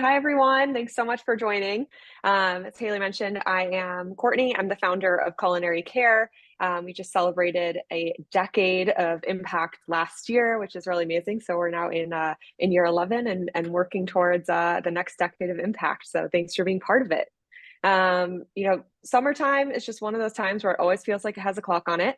Hi, everyone. Thanks so much for joining. As Haley mentioned, I am Courtney. I'm the founder of Culinary Care. We just celebrated a decade of impact last year, which is really amazing. So we're now in year 11 and working towards the next decade of impact. So thanks for being part of it. Summertime is just one of those times where it always feels like it has a clock on it.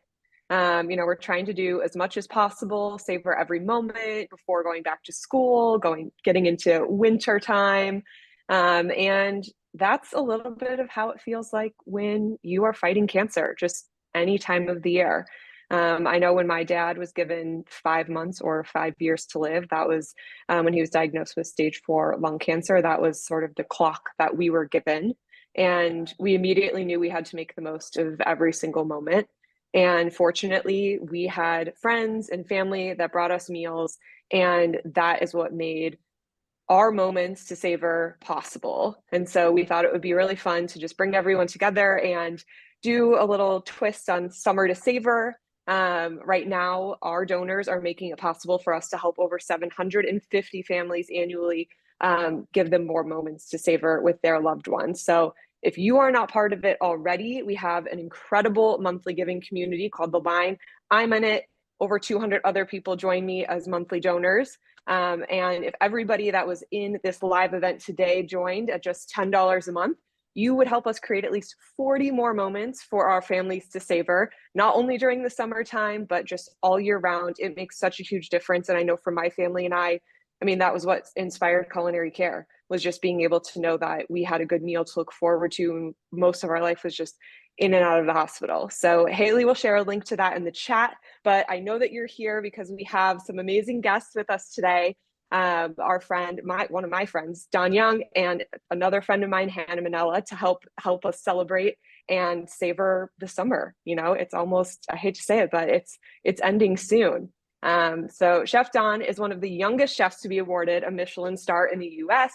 We're trying to do as much as possible, savor every moment before going back to school, getting into winter time. And that's a little bit of how it feels like when you are fighting cancer, just any time of the year. I know when my dad was given 5 months or 5 years to live, that was when he was diagnosed with stage 4 lung cancer. That was sort of the clock that we were given. And we immediately knew we had to make the most of every single moment. And fortunately, we had friends and family that brought us meals, and that is what made our moments to savor possible. And so we thought it would be really fun to just bring everyone together and do a little twist on summer to savor. Right now, our donors are making it possible for us to help over 750 families annually, give them more moments to savor with their loved ones. So if you are not part of it already, we have an incredible monthly giving community called The Line. I'm in it. Over 200 other people join me as monthly donors. And if everybody that was in this live event today joined at just $10 a month, you would help us create at least 40 more moments for our families to savor, not only during the summertime, but just all year round. It makes such a huge difference. And I know for my family and I mean, that was what inspired Culinary Care, was just being able to know that we had a good meal to look forward to. And most of our life was just in and out of the hospital. So Haley will share a link to that in the chat. But I know that you're here because we have some amazing guests with us today. Our friend, one of my friends, Don Young, and another friend of mine, Hannah Manella, to help us celebrate and savor the summer. It's almost, I hate to say it, but it's ending soon. So Chef Don is one of the youngest chefs to be awarded a Michelin-Starred in the US.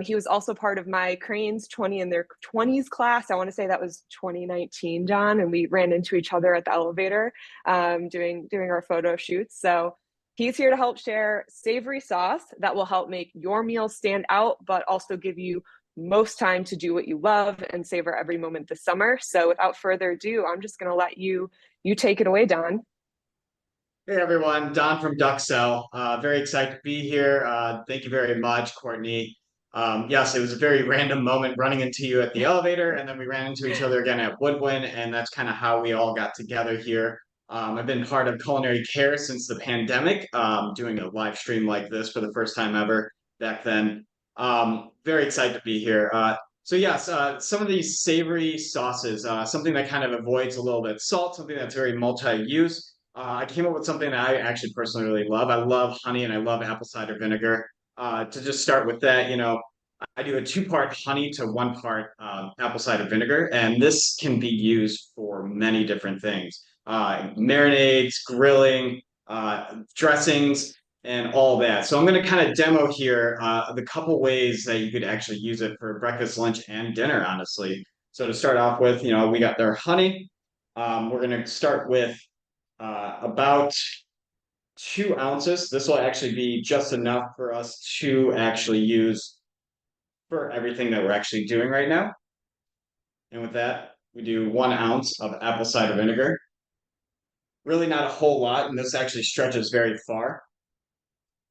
He was also part of my Cranes 20 in their 20s class. I want to say that was 2019, Don, and we ran into each other at the elevator doing our photo shoots. So he's here to help share savory sauce that will help make your meals stand out, but also give you most time to do what you love and savor every moment this summer. So without further ado, I'm just going to let you take it away, Don. Hey everyone, Don from Duxell. Very excited to be here. Thank you very much, Courtney. Yes, it was a very random moment running into you at the elevator, and then we ran into each other again at Woodwind, and that's kind of how we all got together here. I've been part of Culinary Care since the pandemic, doing a live stream like this for the first time ever back then. Very excited to be here. So yes, some of these savory sauces, something that kind of avoids a little bit of salt, something that's very multi-use. I came up with something that I actually personally really love. I love honey and I love apple cider vinegar. To just start with that, I do a two-part honey to one-part apple cider vinegar, and this can be used for many different things. Marinades, grilling, dressings, and all that. So I'm going to kind of demo here the couple ways that you could actually use it for breakfast, lunch, and dinner, honestly. So to start off with, we got their honey. We're going to start with about 2 ounces. This will actually be just enough for us to actually use for everything that we're actually doing right now. And with that, we do 1 ounce of apple cider vinegar. Really not a whole lot, and this actually stretches very far.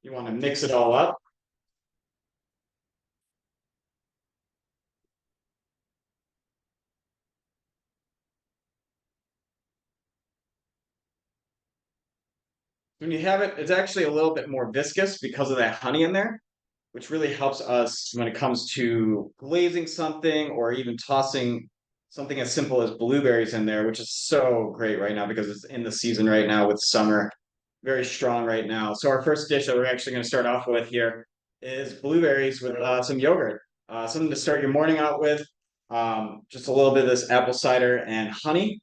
You want to mix it all up. When you have it, it's actually a little bit more viscous because of that honey in there, which really helps us when it comes to glazing something or even tossing something as simple as blueberries in there, which is so great right now because it's in the season right now with summer, very strong right now. So our first dish that we're actually going to start off with here is blueberries with some yogurt. Something to start your morning out with. Just a little bit of this apple cider and honey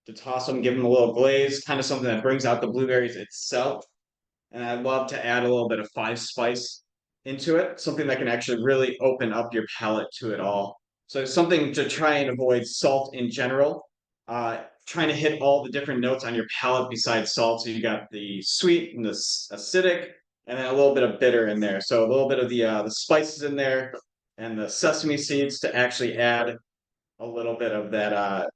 to toss them, give them a little glaze, kind of something that brings out the blueberries itself. And I love to add a little bit of five spice into it, something that can actually really open up your palate to it all. So something to try and avoid salt in general, trying to hit all the different notes on your palate besides salt. So you got the sweet and the acidic, and then a little bit of bitter in there. So a little bit of the spices in there and the sesame seeds to actually add a little bit of that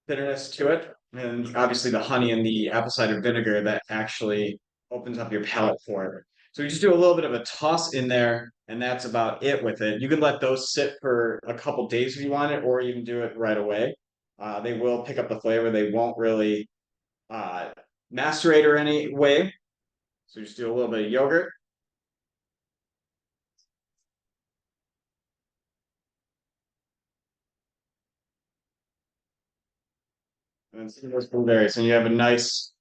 bitterness to it. And obviously the honey and the apple cider vinegar that actually opens up your palate for it. So you just do a little bit of a toss in there, and that's about it with it. You can let those sit for a couple days if you want it, or even do it right away. They will pick up the flavor. They won't really uh, macerate or any way. So you just do a little bit of yogurt. And then some of those blueberries, and you have a nice,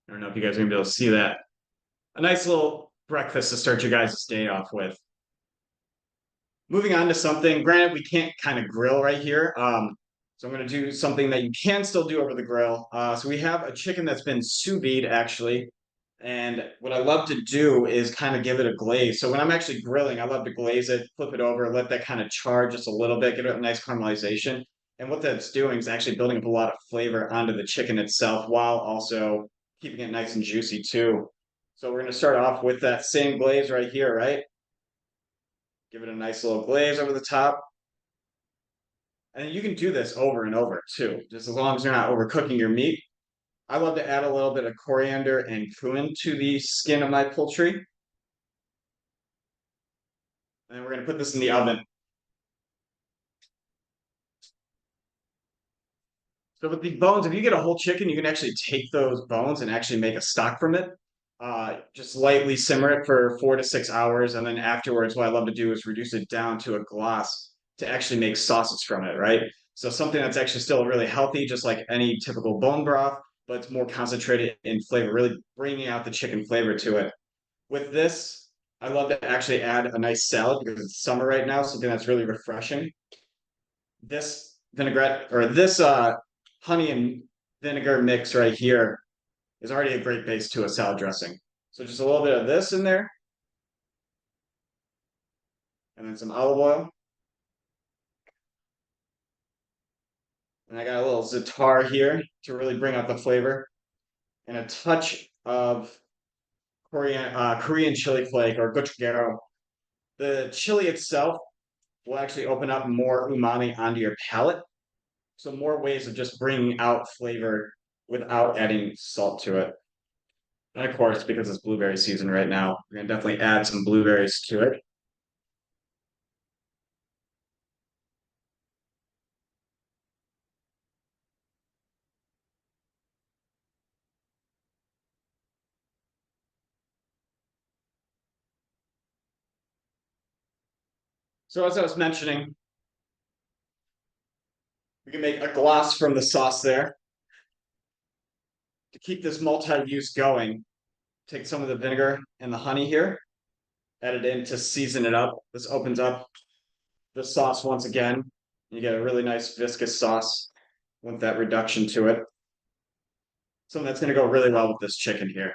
I don't know if you guys are gonna be able to see that, a nice little breakfast to start your guys' day off with. Moving on to something, granted, we can't kind of grill right here. So I'm going to do something that you can still do over the grill. So we have a chicken that's been sous vide actually. And what I love to do is kind of give it a glaze. So when I'm actually grilling, I love to glaze it, flip it over, let that kind of char just a little bit, get it a nice caramelization. And what that's doing is actually building up a lot of flavor onto the chicken itself while also keeping it nice and juicy too. So we're going to start off with that same glaze right here, right? Give it a nice little glaze over the top. And you can do this over and over too, just as long as you're not overcooking your meat. I love to add a little bit of coriander and cumin to the skin of my poultry. And then we're going to put this in the oven. So with the bones, if you get a whole chicken, you can actually take those bones and actually make a stock from it. Just lightly simmer it for 4 to 6 hours. And then afterwards, what I love to do is reduce it down to a gloss to actually make sauces from it, right? So something that's actually still really healthy, just like any typical bone broth, but it's more concentrated in flavor, really bringing out the chicken flavor to it. With this, I love to actually add a nice salad because it's summer right now, something that's really refreshing. This vinaigrette or this honey and vinegar mix right here is already a great base to a salad dressing. So just a little bit of this in there, and then some olive oil. And I got a little za'atar here to really bring out the flavor, and a touch of Korean chili flake or gochujang. The chili itself will actually open up more umami onto your palate. So more ways of just bringing out flavor without adding salt to it. And of course, because it's blueberry season right now, we're gonna definitely add some blueberries to it. So as I was mentioning, we can make a gloss from the sauce there. To keep this multi-use going, take some of the vinegar and the honey here, add it in to season it up. This opens up the sauce once again. You get a really nice viscous sauce with that reduction to it. Something that's going to go really well with this chicken here.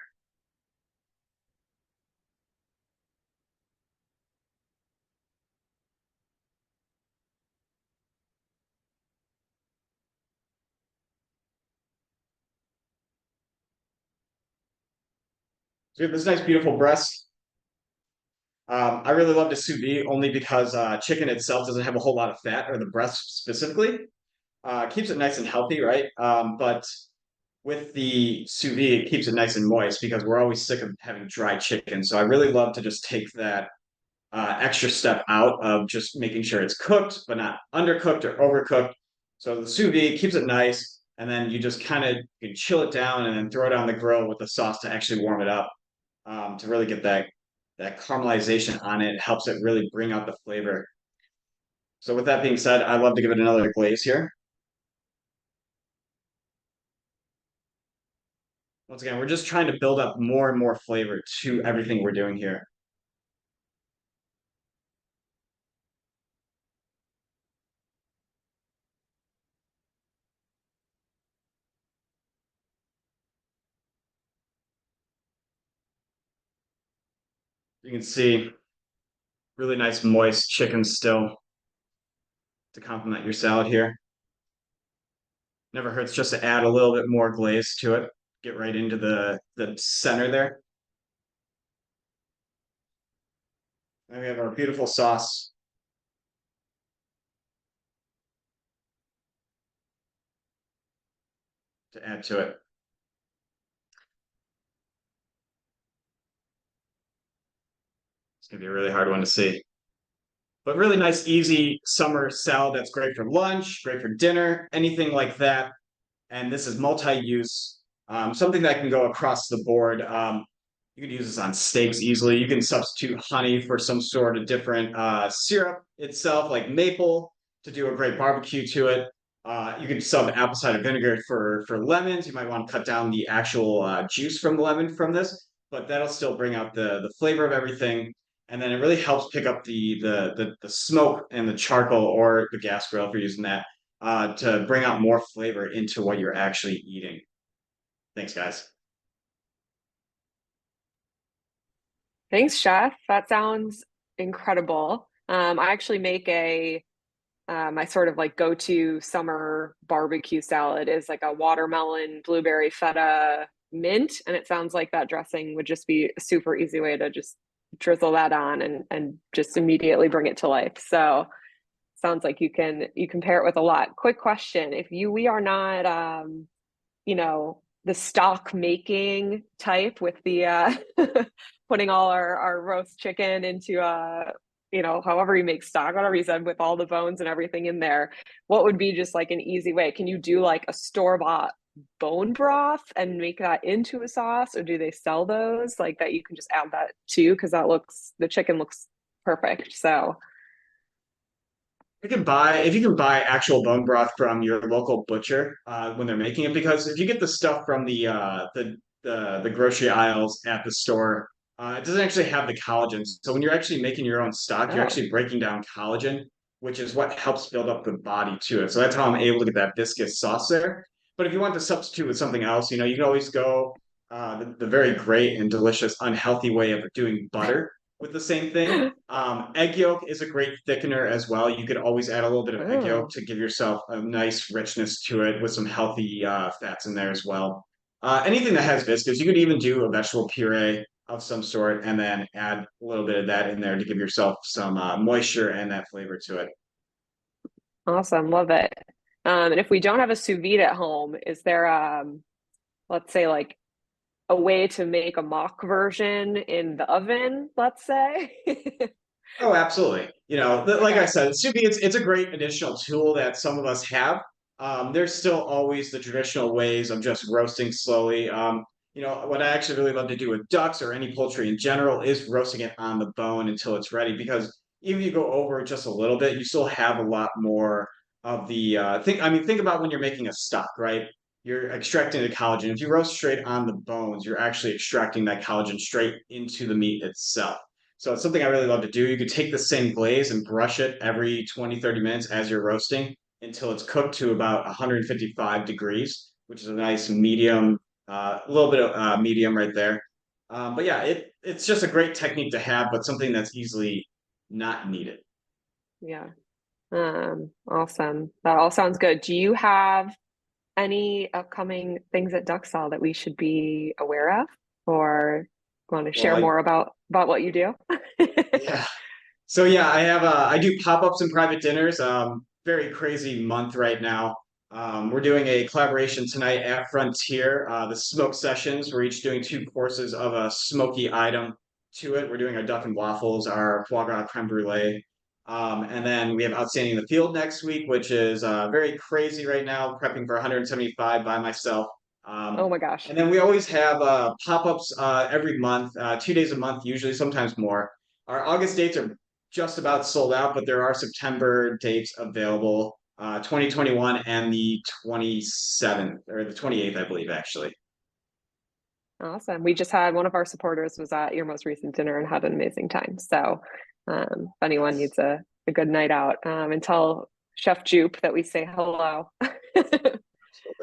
So we have this nice, beautiful breast. I really love to sous vide only because chicken itself doesn't have a whole lot of fat, or the breast specifically. Keeps it nice and healthy, right? But with the sous vide, it keeps it nice and moist because we're always sick of having dry chicken. So I really love to just take that extra step out of just making sure it's cooked, but not undercooked or overcooked. So the sous vide keeps it nice, and then you just kind of you can chill it down and then throw it on the grill with the sauce to actually warm it up to really get that caramelization on it. It helps it really bring out the flavor. So with that being said, I love to give it another glaze here. Once again, we're just trying to build up more and more flavor to everything we're doing here. You can see really nice moist chicken still to complement your salad here. Never hurts just to add a little bit more glaze to it. Get right into the center there. And we have our beautiful sauce to add to it. It's gonna be a really hard one to see. But really nice, easy summer salad that's great for lunch, great for dinner, anything like that. And this is multi-use, something that can go across the board. You can use this on steaks easily. You can substitute honey for some sort of different syrup itself, like maple, to do a great barbecue to it. You can sub apple cider vinegar for lemons. You might want to cut down the actual juice from the lemon from this, but that'll still bring out the flavor of everything. And then it really helps pick up the smoke and the charcoal or the gas grill if you're using that to bring out more flavor into what you're actually eating. Thanks, guys. Thanks, Chef. That sounds incredible. I actually make my sort of like go-to summer barbecue salad is like a watermelon, blueberry, feta, mint, and it sounds like that dressing would just be a super easy way to just drizzle that on and just immediately bring it to life. So sounds like you can pair it with a lot. Quick question: if we are not you know, the stock making type with the putting all our roast chicken into however you make stock, whatever you said, with all the bones and everything in there, what would be just like an easy way? Can you do like a store-bought bone broth and make that into a sauce, or do they sell those like that you can just add that to? Because the chicken looks perfect. So You can buy if you can buy actual bone broth from your local butcher when they're making it, because if you get the stuff from the grocery aisles at the store, it doesn't actually have the collagen. So when you're actually making your own stock, you're oh, actually breaking down collagen, which is what helps build up the body to it. So that's how I'm able to get that viscous sauce there. But if you want to substitute with something else, you can always go the very great and delicious unhealthy way of doing butter with the same thing. Egg yolk is a great thickener as well. You could always add a little bit of egg yolk oh. to give yourself a nice richness to it with some healthy fats in there as well. Anything that has viscous, you could even do a vegetable puree of some sort and then add a little bit of that in there to give yourself some moisture and that flavor to it. Awesome, love it. And if we don't have a sous vide at home, is there let's say like a way to make a mock version in the oven, let's say? Oh, absolutely. Like I Okay. said, it's a great additional tool that some of us have. There's still always the traditional ways of just roasting slowly. What I actually really love to do with ducks or any poultry in general is roasting it on the bone until it's ready. Because even if you go over it just a little bit, you still have a lot more of the think. I mean, think about when you're making a stock, right? You're extracting the collagen. If you roast straight on the bones, you're actually extracting that collagen straight into the meat itself. So it's something I really love to do. You could take the same glaze and brush it every 20, 30 minutes as you're roasting until it's cooked to about 155 degrees, which is a nice medium, a little bit of medium right there. But yeah, it's just a great technique to have, but something that's easily not needed. Yeah. Awesome. That all sounds good. Do you have any upcoming things at Duxall that we should be aware of, or want to Well, share more about what you do? yeah. So yeah, I do pop-ups and private dinners. Very crazy month right now. We're doing a collaboration tonight at Frontier, the smoke sessions. We're each doing two courses of a smoky item to it. We're doing our duck and waffles, our foie gras creme brulee. And then we have Outstanding in the Field next week, which is very crazy right now, prepping for 175 by myself. Oh Um, my gosh. and then we always have pop-ups every month, 2 days a month, usually, sometimes more. Our August dates are just about sold out, but there are September dates available, 2021 and the 27th or the 28th, I believe, actually. Awesome. We just had one of our supporters was at your most recent dinner and had an amazing time. So if anyone Nice. needs a good night out, and tell Chef Jupe that we say hello.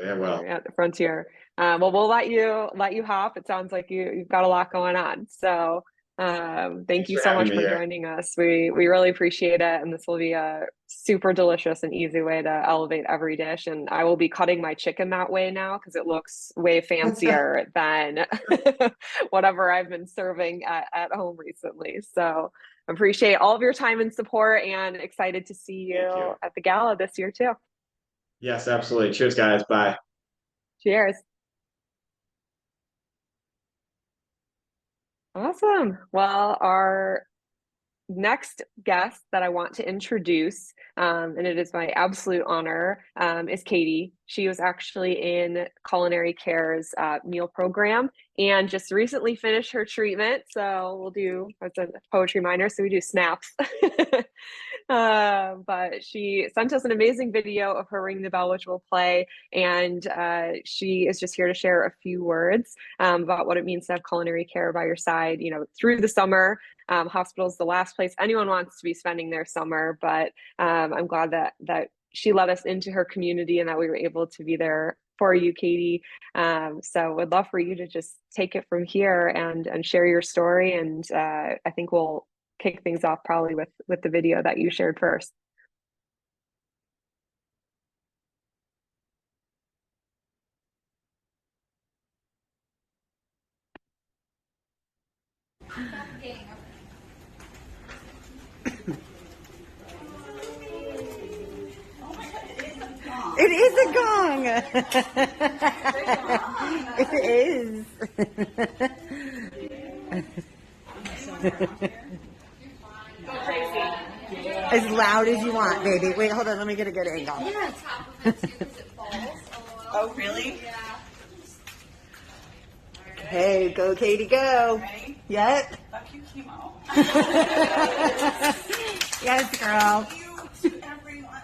Yeah, well, At the Frontier. Well, we'll let you hop. It sounds like you've got a lot going on. So thank thanks you for so having much me for here. joining us. We really appreciate it, and this will be a super delicious and easy way to elevate every dish. And I will be cutting my chicken that way now because it looks way fancier than whatever I've been serving at home recently. So appreciate all of your time and support, and excited to see Thank you you. at the gala this year too. Yes, absolutely. Cheers, guys. Bye. Cheers. Awesome. Well, our next guest that I want to introduce, and it is my absolute honor, is Katie. She was actually in Culinary Care's meal program and just recently finished her treatment. So we'll do, it's a poetry minor, so we do snaps. But she sent us an amazing video of her ringing the bell, which we'll play. And she is just here to share a few words about what it means to have culinary care by your side, through the summer. Hospital is the last place anyone wants to be spending their summer, but I'm glad that she let us into her community and that we were able to be there for you, Katie. So would love for you to just take it from here and share your story. And I think we'll kick things off probably with the video that you shared first. It is a gong. It is. As loud as you want, baby. Wait, hold on. Let me get a good angle. Yeah, top of it too, because it falls a lot. Oh, really? Yeah. Okay, go, Katie, go. Ready? Yep. Fuck you, chemo. Yes, girl. Thank you to everyone.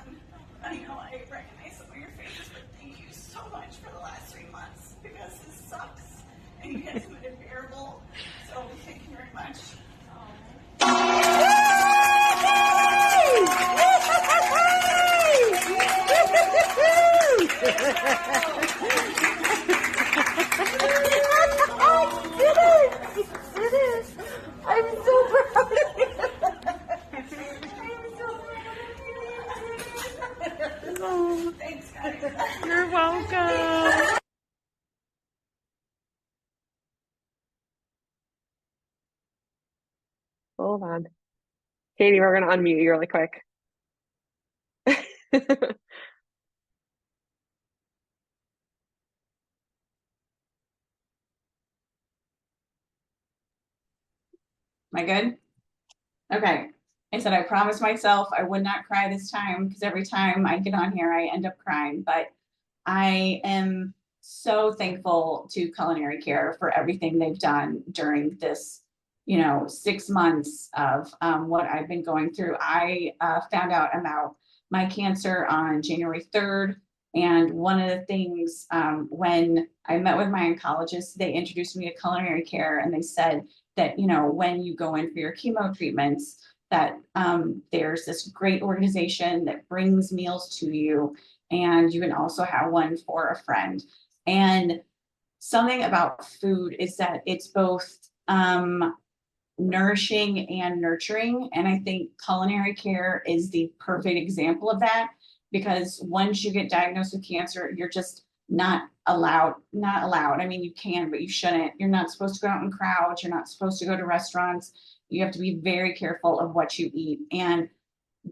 I know I recognize some of your faces, but thank you so much for the last 3 months, because this sucks and you guys have been unbearable. So thank you very much. I'm so proud of you. Thanks, guys. You're welcome. Hold on. Katie, we're going to unmute you really quick. Am I good? Okay. I said I promised myself I would not cry this time, because every time I get on here, I end up crying. But I am so thankful to Culinary Care for everything they've done during this, 6 months of what I've been going through. I found out about my cancer on January 3rd. And one of the things, when I met with my oncologist, they introduced me to Culinary Care, and they said that, when you go in for your chemo treatments, that there's this great organization that brings meals to you, and you can also have one for a friend. And something about food is that it's both nourishing and nurturing. And I think Culinary Care is the perfect example of that, because once you get diagnosed with cancer, you're just not allowed. I mean, you can, but you shouldn't. You're not supposed to go out in crowds. You're not supposed to go to restaurants. You have to be very careful of what you eat. And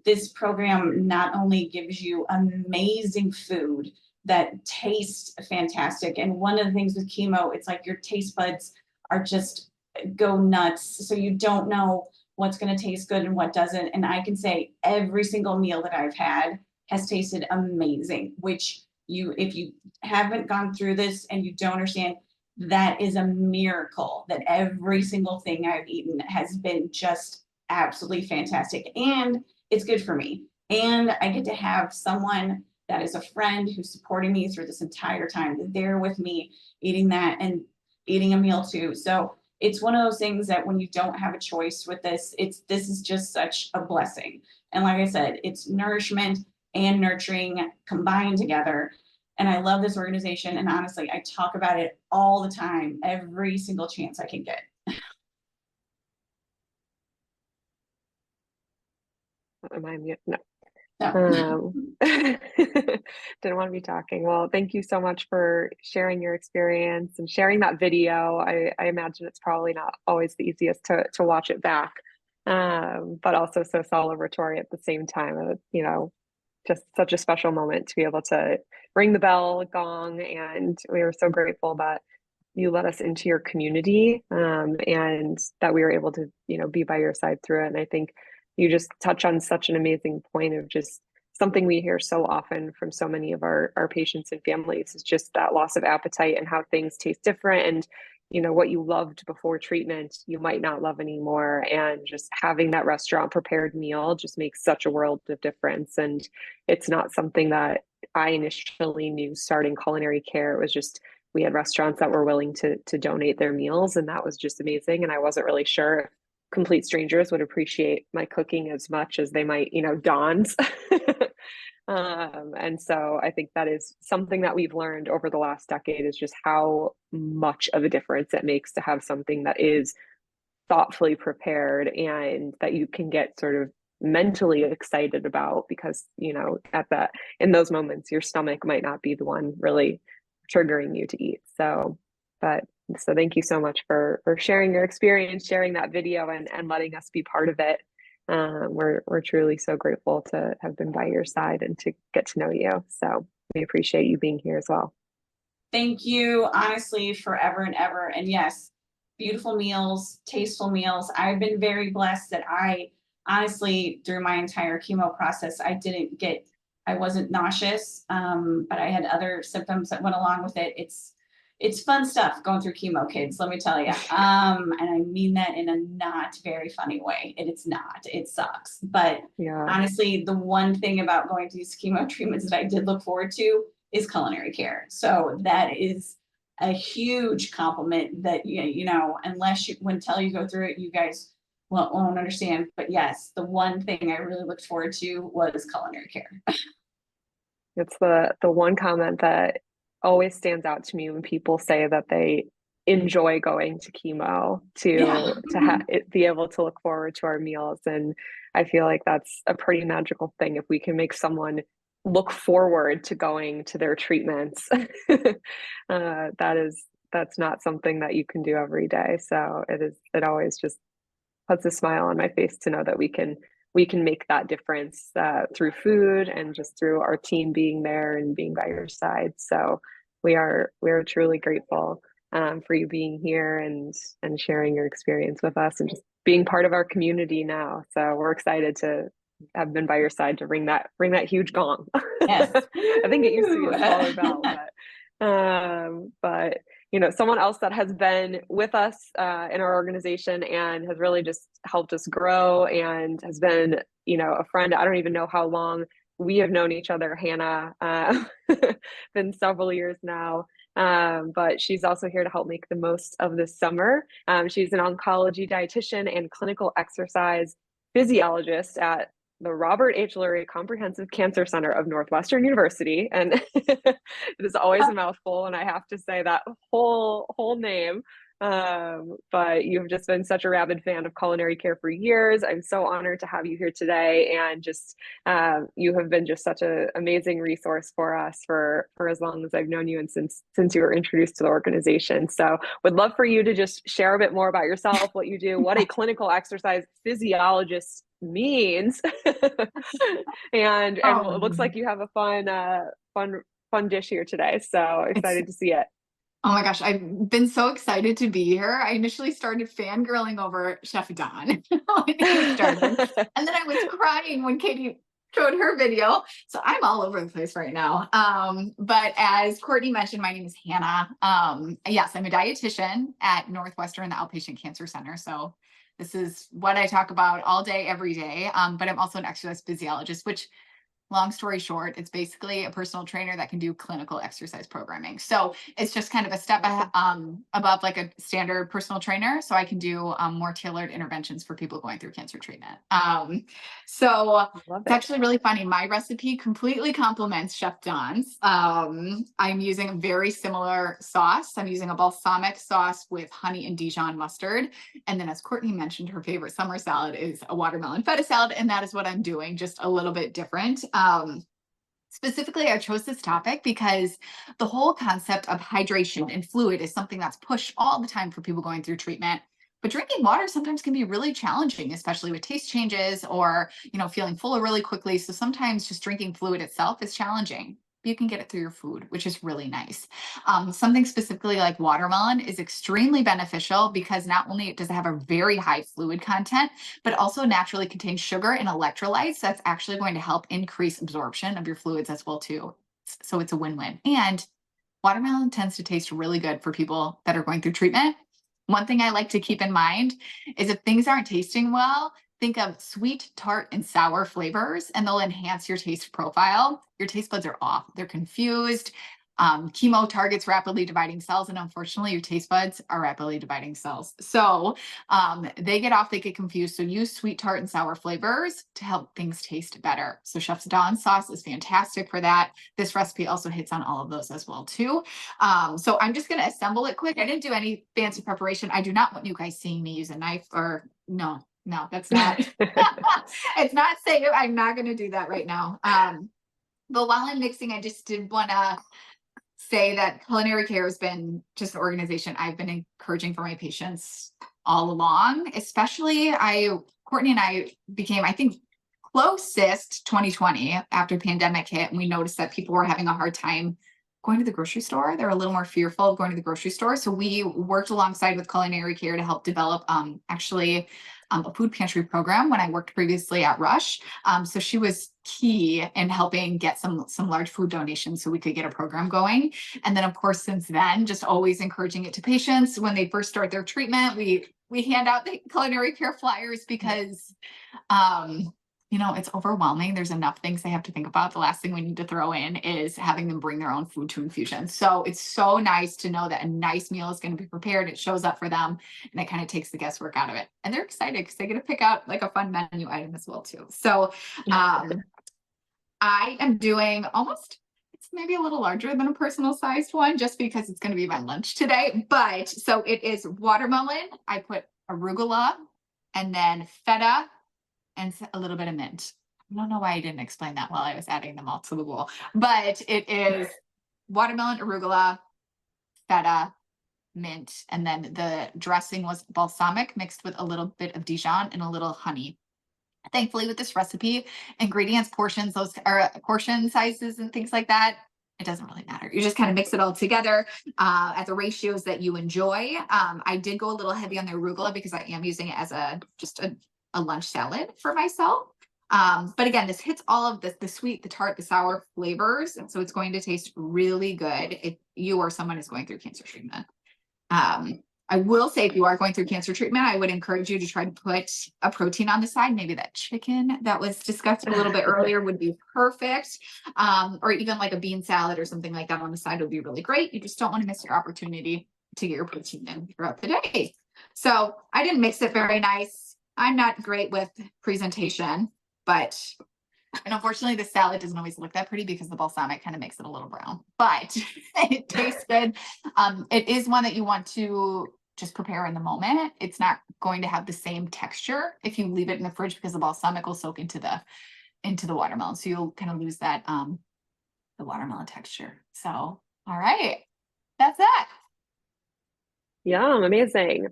this program not only gives you amazing food that tastes fantastic. And one of the things with chemo, it's like your taste buds are just go nuts. So you don't know what's going to taste good and what doesn't. And I can say every single meal that I've had has tasted amazing, which if you haven't gone through this and you don't understand, that is a miracle, that every single thing I've eaten has been just absolutely fantastic. And it's good for me. And I get to have someone that is a friend who's supporting me through this entire time. They're with me eating that and eating a meal too. So it's one of those things that when you don't have a choice with this is just such a blessing. And like I said, it's nourishment and nurturing combined together. And I love this organization. And honestly, I talk about it all the time, every single chance I can get. Am I mute? No. So, Didn't want to be talking. Well, thank you so much for sharing your experience and sharing that video. I imagine it's probably not always the easiest to watch it back. but also so celebratory at the same time. You know, just such a special moment to be able to ring the bell, gong, and we were so grateful that you let us into your community, and that we were able to, you know, be by your side through it. And I think you just touch on such an amazing point of just something we hear so often from so many of our patients and families is just that loss of appetite and how things taste different. And, you know, what you loved before treatment, you might not love anymore. And just having that restaurant prepared meal just makes such a world of difference. And it's not something that I initially knew starting Culinary Care. It was just, we had restaurants that were willing to donate their meals, and that was just amazing. And I wasn't really sure if complete strangers would appreciate my cooking as much as they might, you know, Dawn's. And so I think that is something that we've learned over the last decade, is just how much of a difference it makes to have something that is thoughtfully prepared and that you can get sort of mentally excited about, because, you know, in those moments your stomach might not be the one really triggering you to eat. So thank you so much for sharing your experience, sharing that video, and letting us be part of it. We're truly so grateful to have been by your side and to get to know you. So we appreciate you being here as well. Thank you, honestly, forever and ever. And yes, beautiful meals, tasteful meals. I've been very blessed that I honestly, through my entire chemo process, I wasn't nauseous, but I had other symptoms that went along with it. It's fun stuff going through chemo, kids, let me tell you. And I mean that in a not very funny way. It sucks. But Yeah. honestly, the one thing about going through these chemo treatments that I did look forward to is Culinary Care. So that is a huge compliment that, you know, until you go through it, you guys won't understand. But yes, the one thing I really looked forward to was Culinary Care. It's the one comment that always stands out to me when people say that they enjoy going to chemo to be able to look forward to our meals. And I feel like that's a pretty magical thing if we can make someone look forward to going to their treatments. That's not something that you can do every day. So it always just puts a smile on my face to know that we can make that difference through food and just through our team being there and being by your side. So we are truly grateful for you being here and sharing your experience with us and just being part of our community now. So we're excited to have been by your side to ring that huge gong. Yes. I think it used to be a smaller bell, but you know, someone else that has been with us in our organization and has really just helped us grow and has been, you know, a friend. I don't even know how long we have known each other, Hannah, been several years now. But she's also here to help make the most of this summer. She's an oncology dietitian and clinical exercise physiologist at the Robert H. Lurie Comprehensive Cancer Center of Northwestern University. And it is always a mouthful, and I have to say that whole name. But you've just been such a rabid fan of Culinary Care for years. I'm so honored to have you here today, and just you have been just such an amazing resource for us for as long as I've known you and since you were introduced to the organization. So would love for you to just share a bit more about yourself, what you do, what a clinical exercise physiologist means. and it looks like you have a fun dish here today. So excited to see it. Oh my gosh, I've been so excited to be here. I initially started fangirling over Chef Dawn when he started. And then I was crying when Katie showed her video. So I'm all over the place right now. But as Courtney mentioned, my name is Hannah. Yes, I'm a dietitian at Northwestern, the Outpatient Cancer Center. So this is what I talk about all day, every day. But I'm also an exercise physiologist, which, long story short, it's basically a personal trainer that can do clinical exercise programming. So it's just kind of a step above like a standard personal trainer. So I can do more tailored interventions for people going through cancer treatment. So it's actually really funny. My recipe completely complements Chef Dawn's. I'm using a very similar sauce. I'm using a balsamic sauce with honey and Dijon mustard. And then, as Courtney mentioned, her favorite summer salad is a watermelon feta salad. And that is what I'm doing, just a little bit different. Specifically, I chose this topic because the whole concept of hydration and fluid is something that's pushed all the time for people going through treatment. But drinking water sometimes can be really challenging, especially with taste changes or, feeling fuller really quickly. So sometimes just drinking fluid itself is challenging. You can get it through your food, which is really nice. Something specifically like watermelon is extremely beneficial because not only does it have a very high fluid content, but also naturally contains sugar and electrolytes. That's actually going to help increase absorption of your fluids as well too. So it's a win-win. And watermelon tends to taste really good for people that are going through treatment. One thing I like to keep in mind is if things aren't tasting well, think of sweet, tart, and sour flavors, and they'll enhance your taste profile. Your taste buds are off. They're confused. Chemo targets rapidly dividing cells, and unfortunately, your taste buds are rapidly dividing cells. So they get off, they get confused. So use sweet, tart, and sour flavors to help things taste better. So Chef's Dawn sauce is fantastic for that. This recipe also hits on all of those as well, too. So I'm just going to assemble it quick. I didn't do any fancy preparation. I do not want you guys seeing me use a knife or no, that's not, it's not safe. I'm not going to do that right now. But while I'm mixing, I just did want to say that Culinary Care has been just an organization I've been encouraging for my patients all along, especially Courtney and I became, I think, closest 2020 after pandemic hit. And we noticed that people were having a hard time going to the grocery store. They're a little more fearful of going to the grocery store. So we worked alongside with Culinary Care to help develop a food pantry program when I worked previously at Rush. So she was key in helping get some large food donations so we could get a program going. And then of course, since then, just always encouraging it to patients when they first start their treatment. We hand out the Culinary Care flyers because it's overwhelming. There's enough things they have to think about. The last thing we need to throw in is having them bring their own food to infusion. So it's so nice to know that a nice meal is going to be prepared. It shows up for them and it kind of takes the guesswork out of it. And they're excited because they get to pick out like a fun menu item as well too. So I am doing it's maybe a little larger than a personal sized one just because it's going to be my lunch today. But so it is watermelon. I put arugula and then feta and a little bit of mint. I don't know why I didn't explain that while I was adding them all to the bowl, but it is watermelon, arugula, feta, mint, and then the dressing was balsamic mixed with a little bit of Dijon and a little honey. Thankfully, with this recipe, ingredients, portions, those are portion sizes and things like that. It doesn't really matter. You just kind of mix it all together at the ratios that you enjoy. I did go a little heavy on the arugula because I am using it as just a lunch salad for myself. But again, this hits all of the sweet, the tart, the sour flavors. And so it's going to taste really good if you or someone is going through cancer treatment. I will say if you are going through cancer treatment, I would encourage you to try to put a protein on the side. Maybe that chicken that was discussed a little bit earlier would be perfect. Or even like a bean salad or something like that on the side would be really great. You just don't want to miss your opportunity to get your protein in throughout the day. So I didn't mix it very nice. I'm not great with presentation, and unfortunately the salad doesn't always look that pretty because the balsamic kind of makes it a little brown, but it tastes good. It is one that you want to just prepare in the moment. It's not going to have the same texture if you leave it in the fridge because the balsamic will soak into the watermelon. So you'll kind of lose that, the watermelon texture. So, all right, that's it. Yum, amazing.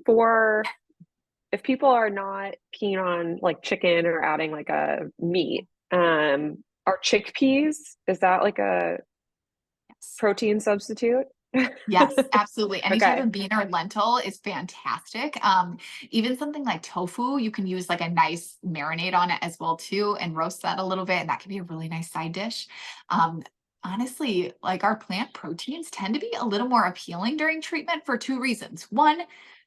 If people are not keen on like chicken or adding like a meat, are chickpeas, is that like a protein substitute? Yes, absolutely. Any type Okay. of bean or lentil is fantastic. Even something like tofu, you can use like a nice marinade on it as well too, and roast that a little bit, and that can be a really nice side dish. Honestly, like our plant proteins tend to be a little more appealing during treatment for two reasons. One,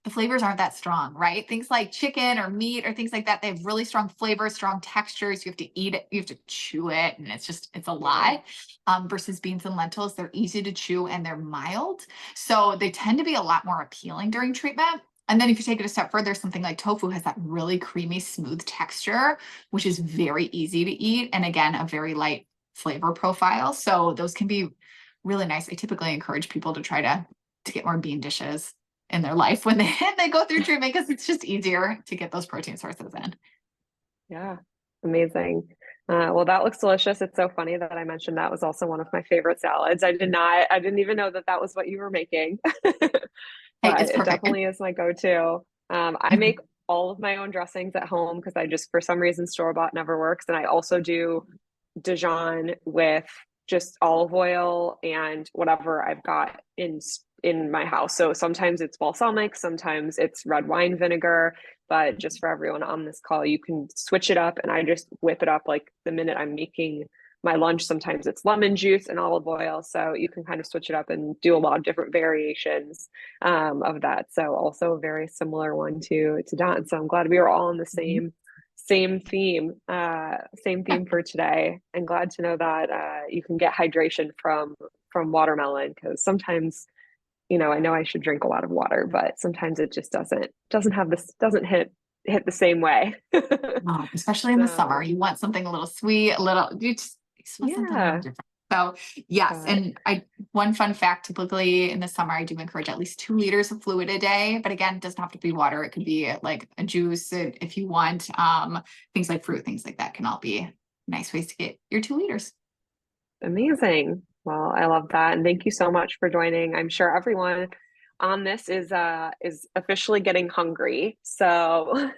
the flavors aren't that strong, right? Things like chicken or meat or things like that, they have really strong flavors, strong textures. You have to eat it, you have to chew it, and it's a lot. Versus beans and lentils, they're easy to chew and they're mild. So they tend to be a lot more appealing during treatment. And then if you take it a step further, something like tofu has that really creamy, smooth texture, which is very easy to eat. And again, a very light flavor profile. So those can be really nice. I typically encourage people to try to get more bean dishes in their life when they go through treatment because it's just easier to get those protein sources in. Yeah, amazing. Well, that looks delicious. It's so funny that I mentioned that was also one of my favorite salads. I didn't even know that was what you were making. But Hey, it's it perfect. definitely is my go-to. I make all of my own dressings at home because I just, for some reason, store-bought never works. And I also do Dijon with just olive oil and whatever I've got in my house. So sometimes it's balsamic, sometimes it's red wine vinegar, but just for everyone on this call, you can switch it up and I just whip it up like the minute I'm making my lunch. Sometimes it's lemon juice and olive oil. So you can kind of switch it up and do a lot of different variations of that. So also a very similar one to Don. So I'm glad we were all on the same theme for today, and glad to know that you can get hydration from watermelon, because sometimes, you know, I know I should drink a lot of water, but sometimes it just doesn't hit the same way. Oh, especially in the summer, you want something a little sweet, you just want something a little different. So yes, and one fun fact, typically in the summer, I do encourage at least 2 liters of fluid a day. But again, it doesn't have to be water. It could be like a juice if you want. Things like fruit, things like that can all be nice ways to get your 2 liters. Amazing. Well, I love that. And thank you so much for joining. I'm sure everyone on this is officially getting hungry. So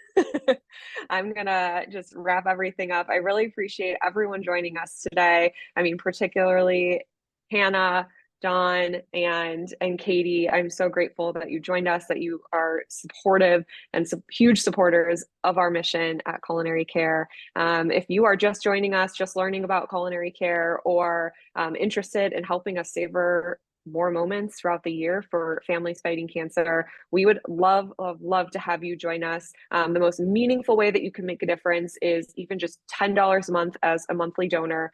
I'm gonna just wrap everything up. I really appreciate everyone joining us today. I mean, particularly Hannah, Dawn, and Katie. I'm so grateful that you joined us, that you are supportive and some huge supporters of our mission at Culinary Care. If you are just joining us, just learning about Culinary Care, or interested in helping us savor more moments throughout the year for families fighting cancer, we would love to have you join us. The most meaningful way that you can make a difference is even just $10 a month as a monthly donor.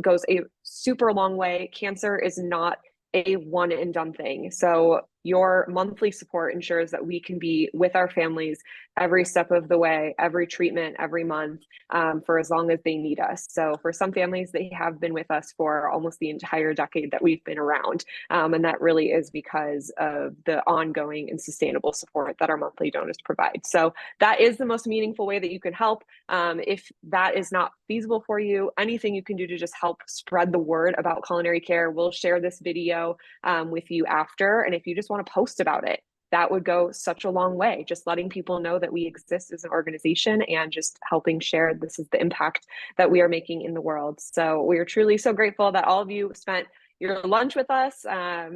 Goes a super long way. Cancer is not a one and done thing. So your monthly support ensures that we can be with our families every step of the way, every treatment, every month, for as long as they need us. So for some families, they have been with us for almost the entire decade that we've been around. And that really is because of the ongoing and sustainable support that our monthly donors provide. So that is the most meaningful way that you can help. If that is not feasible for you, anything you can do to just help spread the word about Culinary Care, we'll share this video with you after. And if you just want to post about it, that would go such a long way. Just letting people know that we exist as an organization and just helping share this is the impact that we are making in the world. So we are truly so grateful that all of you spent your lunch with us.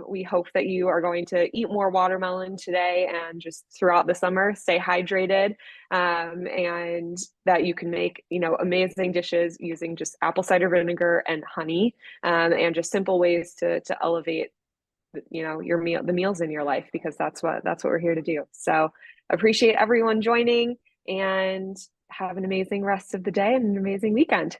We hope that you are going to eat more watermelon today and just throughout the summer, stay hydrated, and that you can make, you know, amazing dishes using just apple cider vinegar and honey, and just simple ways to elevate, you know, the meals in your life, because that's what we're here to do. So appreciate everyone joining, and have an amazing rest of the day and an amazing weekend.